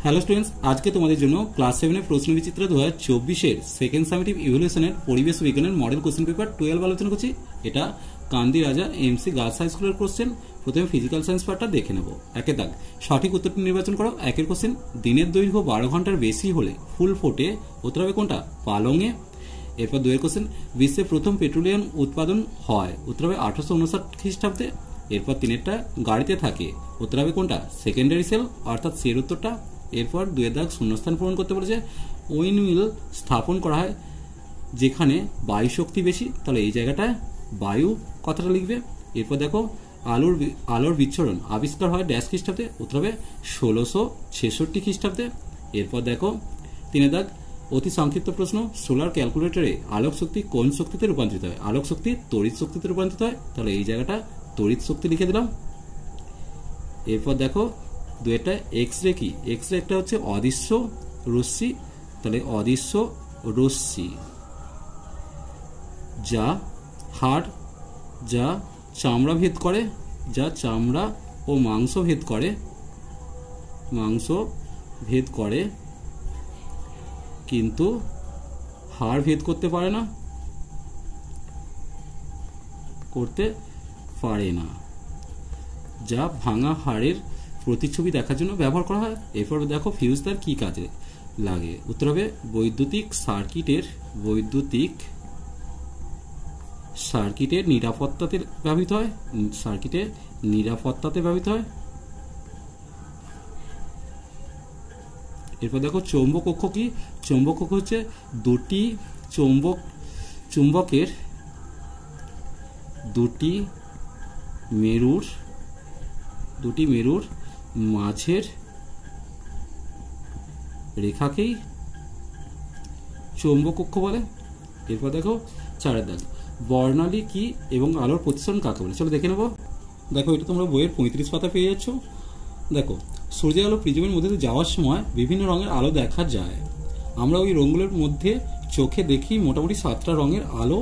Hello students, আজকে তোমাদের জন্য ক্লাস 7 এর প্রশ্ন বিচিত্র 2024 এর সেকেন্ড সামেটিভ ইভ্যালুয়েশনের পরিবেশ বিজ্ঞানের মডেল কোশ্চেন পেপার 12 আলোচনা করছি। এটা কান্দি রাজা এমসি গার্লস হাই স্কুলের কোশ্চেন। প্রথমে ফিজিক্যাল সায়েন্স পার্টটা দেখে নেব। একে দাগ, সঠিক উত্তরটি নির্বাচন করো। একের কোশ্চেন, দিনের দৈর্ঘ্য 12 ঘন্টার বেশি হলে ফুল ফোটে, উত্তর হবে কোনটা? পালংয়ে। এরপর দুয়ের কোশ্চেন, বিশ্বে প্রথম পেট্রোলিয়াম উৎপাদন হয়, উত্তর হবে 1859 খ্রিস্টাব্দে। এরপর তিনেরটা, গাড়িতে থাকে, উত্তর হবে কোনটা? সেকেন্ডারি সেল, অর্থাৎ সের উত্তরটা। এরপর দুয়ের দাগ, শূন্যস্থান পূরণ করতে বলেছে। উইন্ডমিল স্থাপন করা হয় যেখানে বায়ু শক্তি বেশি, তাহলে এই জায়গাটায় বায়ু কথাটা লিখবে। এরপর দেখো, আলোর বিচ্ছুরণ আবিষ্কার হয় ড্যাশ খ্রিস্টাব্দে, উত্তর হবে 1666 খ্রিস্টাব্দে। এরপর দেখো তিনের দাগ, অতি সংক্ষিপ্ত প্রশ্ন, সোলার ক্যালকুলেটরে আলোক শক্তি কোন শক্তিতে রূপান্তরিত হয়? আলোক শক্তি তড়িৎ শক্তিতে রূপান্তরিত হয়, তাহলে এই জায়গাটা তড়িৎ শক্তি লিখে দিলাম। এরপর দেখো দুয়েরটা, এক্স রে কি? এক্স রে একটা হচ্ছে অদৃশ্য রশ্মি, তাহলে অদৃশ্য রশ্মি যা হাড়, যা চামড়া ভেদ করে, যা চামড়া ও মাংস ভেদ করে কিন্তু হাড় ভেদ করতে পারে না, যা ভাঙা হাড়ের প্রতিচ্ছবি দেখার জন্য ব্যবহার করা হয়। এরপর দেখো ফিউজ তার কি কাজে লাগে? উত্তর হবে বৈদ্যুতিক সার্কিটের নিরাপত্তাতে ব্যবহৃত হয়। এরপর দেখো চৌম্বক কক্ষ কি? চৌম্বক কক্ষ হচ্ছে দুটি চুম্বকের দুটি মেরুর মাঝের রেখাকেই চৌম্বক কক্ষ বলে। এরপর দেখো চারের দাগ, বর্ণালী কি এবং আলোর প্রতিসরণ কাকে বলে? চলো দেখে নেব। দেখো এটা তোমরা বইয়ের 35 পাতা পেয়ে যাচ্ছ। দেখো, সূর্যের আলো প্রিজমের মধ্যে দিয়ে যাওয়ার সময় বিভিন্ন রঙের আলো দেখা যায়। আমরা ওই রঙগুলোর মধ্যে চোখে দেখি মোটামুটি 7টা রঙের আলো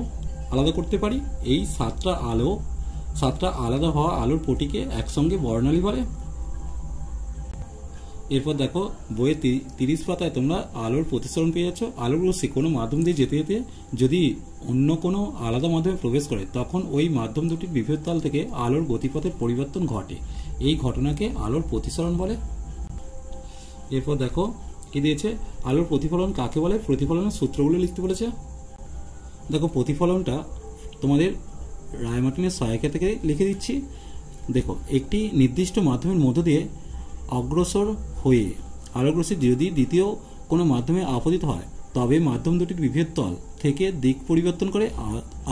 আলাদা করতে পারি। এই 7টা আলাদা হওয়া আলোর পটিকে একসঙ্গে বর্ণালী বলে। এরপর দেখো বইয়ের 30 পাতায় তোমরা আলোর প্রতিসরণ পেয়ে যাচ্ছ। আলোর রশ্মি কোনো মাধ্যম দিয়ে যেতে যেতে যদি অন্য কোনো আলাদা মাধ্যমে প্রবেশ করে, তখন ওই মাধ্যম দুটির বিপরীত তল থেকে আলোর গতিপথের পরিবর্তন ঘটে। এই ঘটনাকে আলোর প্রতিসরণ বলে। এরপর দেখো কি দিয়েছে, আলোর প্রতিফলন কাকে বলে? প্রতিফলনের সূত্রগুলো লিখতে বলেছে। দেখো প্রতিফলনটা তোমাদের রায়মার্টিনের সহায়িকা থেকে লিখে দিচ্ছি। দেখো, একটি নির্দিষ্ট মাধ্যমের মধ্য দিয়ে অগ্রসর হয়ে আলোক রশ্মি যদি দ্বিতীয় কোনো মাধ্যমে আপতিত হয়, তবে মাধ্যম দুটির বিভেদ তল থেকে দিক পরিবর্তন করে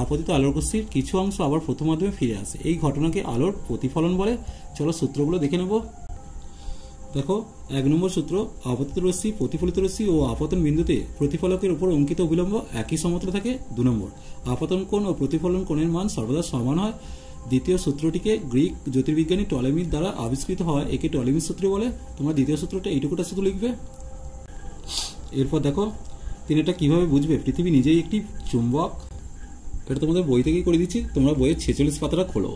আপতিত আলোক রশ্মির কিছু অংশ আবার প্রথম মাধ্যমে ফিরে আসে। এই ঘটনাকে আলোর প্রতিফলন বলে। চলো সূত্রগুলো দেখে নেব। দেখো 1 নম্বর সূত্র, আপতিত রশ্মি, প্রতিফলিত রশ্মি ও আপতন বিন্দুতে প্রতিফলকের উপর অঙ্কিত অবিলম্ব একই সমতলে থাকে। 2 নম্বর, আপতন কোণ ও প্রতিফলন কোণের মান সর্বদা সমান হয়। দ্বিতীয় সূত্রটিকে গ্রিক জ্যোতির্বিজ্ঞানী টলেমির দ্বারা আবিষ্কৃত হয়, একে টলেমির সূত্র বলে। তোমরা দ্বিতীয় সূত্রটা এইটুকুটা শুধু লিখবে। এরপর দেখো এটা কিভাবে বুঝবে? পৃথিবী নিজেই একটি চুম্বক। এটা তোমাদের বই থেকেই করে দিচ্ছি, তোমরা বইয়ের 46 পাতাটা খোলো।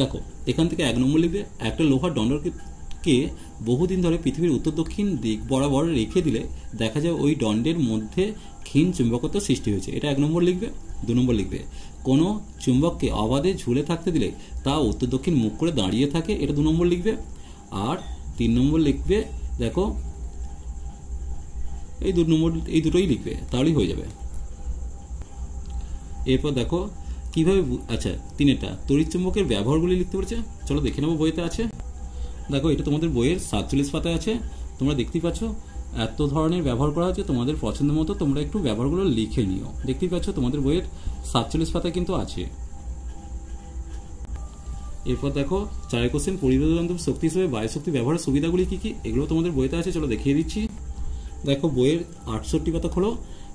দেখো এখান থেকে 1 নম্বর লিখবে, একটা লোহার দণ্ডকে বহুদিন ধরে পৃথিবীর উত্তর দক্ষিণ দিক বরাবর রেখে দিলে দেখা যায় ওই দণ্ডের মধ্যে ক্ষীণ চুম্বকত্ব সৃষ্টি হয়েছে। এটা 1 নম্বর লিখবে। 2 নম্বর লিখবে, কোনো চুম্বককে অবাধে ঝুলে থাকতে দিলে তা উত্তর দক্ষিণ মুখ করে দাঁড়িয়ে থাকে। এটা 2 নম্বর লিখবে। আর 3 নম্বর লিখবে, দেখো এই দুটোই লিখবে, তাহলেই হয়ে যাবে। এরপর দেখো কিভাবে, আচ্ছা 3টা তড়িৎ চুম্বকের ব্যবহারগুলি লিখতে পারছে। চলো দেখে নেবো, বইতে আছে। দেখো এটা তোমাদের বইয়ের 47 পাতায় আছে। তোমরা দেখতেই পাচ্ছ এত ধরনের ব্যবহার করা হচ্ছে। তোমাদের পছন্দ মতো তোমরা একটু ব্যবহারগুলো লিখে নিও। দেখতেই পাচ্ছ তোমাদের বইয়ের 47 পাতায় কিন্তু আছে। এরপর দেখো 4 কোশ্চেন, পরিবেশ বান্ধব শক্তি হিসেবে বায়ু শক্তি ব্যবহারের সুবিধাগুলি কি কি? এগুলো তোমাদের বইতে আছে, চলো দেখিয়ে দিচ্ছি। দেখো বইয়ের 68 পাতা খোলো।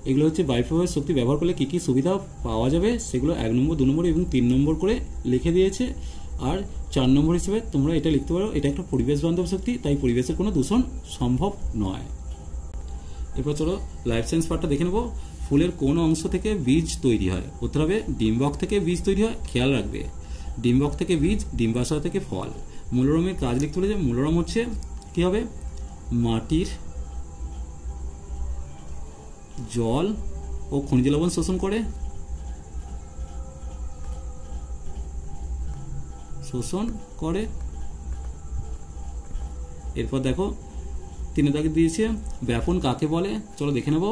এগুলো হচ্ছে বায়ু প্রবাহের শক্তি ব্যবহার করলে কি কি সুবিধা পাওয়া যাবে, সেগুলো 1 নম্বর, 2 নম্বর এবং 3 নম্বর করে লিখে দিয়েছে। আর 4 নম্বর হিসেবে তোমরা এটা লিখতে পারো, এটা একটা পরিবেশ বান্ধব শক্তি, তাই পরিবেশের কোনো দূষণ সম্ভব নয়। এরপর চলো লাইফ সায়েন্স পার্টটা দেখে নেবো। ফুলের কোন অংশ থেকে বীজ তৈরি হয়? উত্তর হবে ডিম্বক থেকে বীজ তৈরি হয়। খেয়াল রাখবে, ডিম্বক থেকে বীজ, ডিম্বাশয় থেকে ফল। মূলরমের কাজ লিখতে বলেছে। মূলরম হচ্ছে কি হবে? মাটির জল ও খনিজ লবণ শোষণ করে। এরপর দেখো 3 দাগে দিয়েছে ব্যাপন কাকে বলে, চলো দেখে নেব।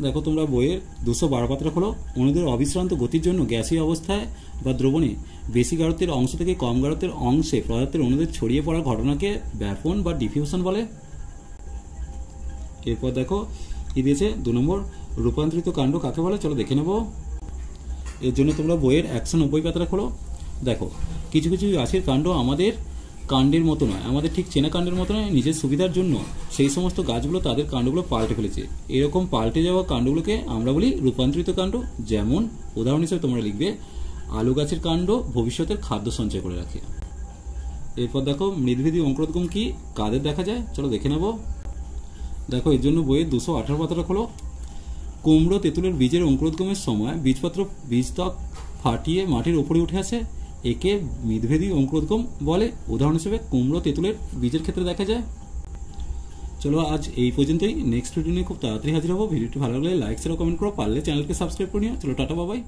দেখো তোমরা বইয়ের 212 পাতাটা খোলো। অণুদের অবিশ্রান্ত গতির জন্য গ্যাসীয় অবস্থায় বা দ্রবণে বেশি গাঢ়ত্বের অংশ থেকে কম গাঢ়ত্বের অংশে পদার্থের অণুদের ছড়িয়ে পড়ার ঘটনাকে ব্যাপন বা ডিফিউশন বলে। এরপর দেখো কি দিয়েছে 2 নম্বর রূপান্তরিত কাণ্ড কাকে বলে, চলো দেখে নেব। এর জন্য তোমরা বইয়ের 190 পাতাটা খোলো। দেখো কিছু কিছু গাছের কাণ্ড আমাদের কাণ্ডের মতো নয়, আমাদের ঠিক চেনা কাণ্ডের মতো নয়, নিজের সুবিধার জন্য সেই সমস্ত গাছগুলো তাদের কাণ্ডগুলো পাল্টে ফেলেছে। এরকম পাল্টে যাওয়া কাণ্ডগুলোকে আমরা বলি রূপান্তরিত কাণ্ড। যেমন উদাহরণ হিসেবে তোমরা লিখবে আলু গাছের কাণ্ড ভবিষ্যতের খাদ্য সঞ্চয় করে রাখে। এরপর দেখো মৃদ্ভিদী অঙ্কুরোদ্গম কি কাদের দেখা যায়, চলো দেখে নেব। দেখো এর জন্য বইয়ের 218 পাতাটা খোলো। কুমড়ো তেঁতুলের বীজের অঙ্কুরোদ্গমের সময় বীজত্বক ফাটিয়ে মাটির উপরে উঠে আসে, একে মৃদ্ভেদী অঙ্কুরোদ্গম বলে। উদাহরণ হিসেবে কুমড়ো তেঁতুলের বীজের ক্ষেত্রে দেখা যায়। চলো আজ এই পর্যন্তই, নেক্সট ভিডিও নিয়ে খুব তাড়াতাড়ি হাজির হবো। ভিডিওটি ভালো লাগলে লাইক শেয়ার কমেন্ট করো, পারলে চ্যানেলকে সাবস্ক্রাইব করে নিও। চলো টাটা বাবাই।